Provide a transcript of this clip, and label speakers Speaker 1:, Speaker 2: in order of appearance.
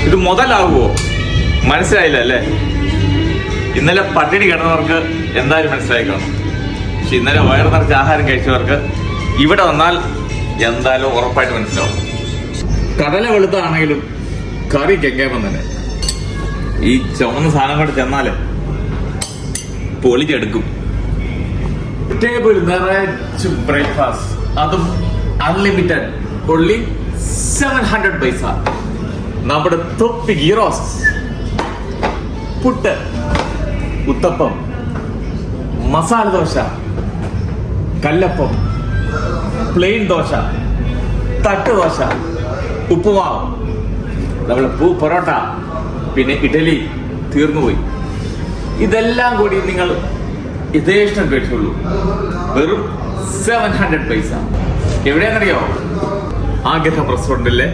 Speaker 1: ഇത് മുതലാകുമോ? മനസ്സിലായില്ല അല്ലേ? ഇന്നലെ പട്ടിണി കിടന്നവർക്ക് എന്തായാലും മനസ്സിലായി കാണും. പക്ഷെ ഇന്നലെ വയറ് നിറച്ച് ആഹാരം കഴിച്ചവർക്ക് ഇവിടെ വന്നാൽ എന്തായാലും ഉറപ്പായിട്ട് മനസ്സിലാവും. കടല വെളുത്താണെങ്കിലും കറി കെങ്കേമം തന്നെ. ഈ ചുമന്ന സാധനം കൊണ്ട് ചെന്നാല് പൊളിച്ചെടുക്കും. ടേബിൾ നിറച്ച് ബ്രേക്ക്ഫാസ്റ്റ്, അതും അൺലിമിറ്റഡ്, only 700 പൈസ. നമ്മുടെ തൊപ്പി ഗീറോസ്, പുട്ട്, ഉത്തപ്പം, മസാല ദോശ, കല്ലപ്പം, പ്ലെയിൻ ദോശ, തട്ടുദോശ, ഉപ്പുമാവ്, നമ്മളെ പൊറോട്ട, പിന്നെ ഇഡലി തീർന്നുപോയി. ഇതെല്ലാം കൂടി നിങ്ങൾ യഥേഷ്ടം കഴിച്ചുള്ളൂ. വെറും 700 പൈസ. എവിടെയാണെന്നറിയോ? ആഗ്രഹം റെസ്റ്റോറൻറ്റിലെ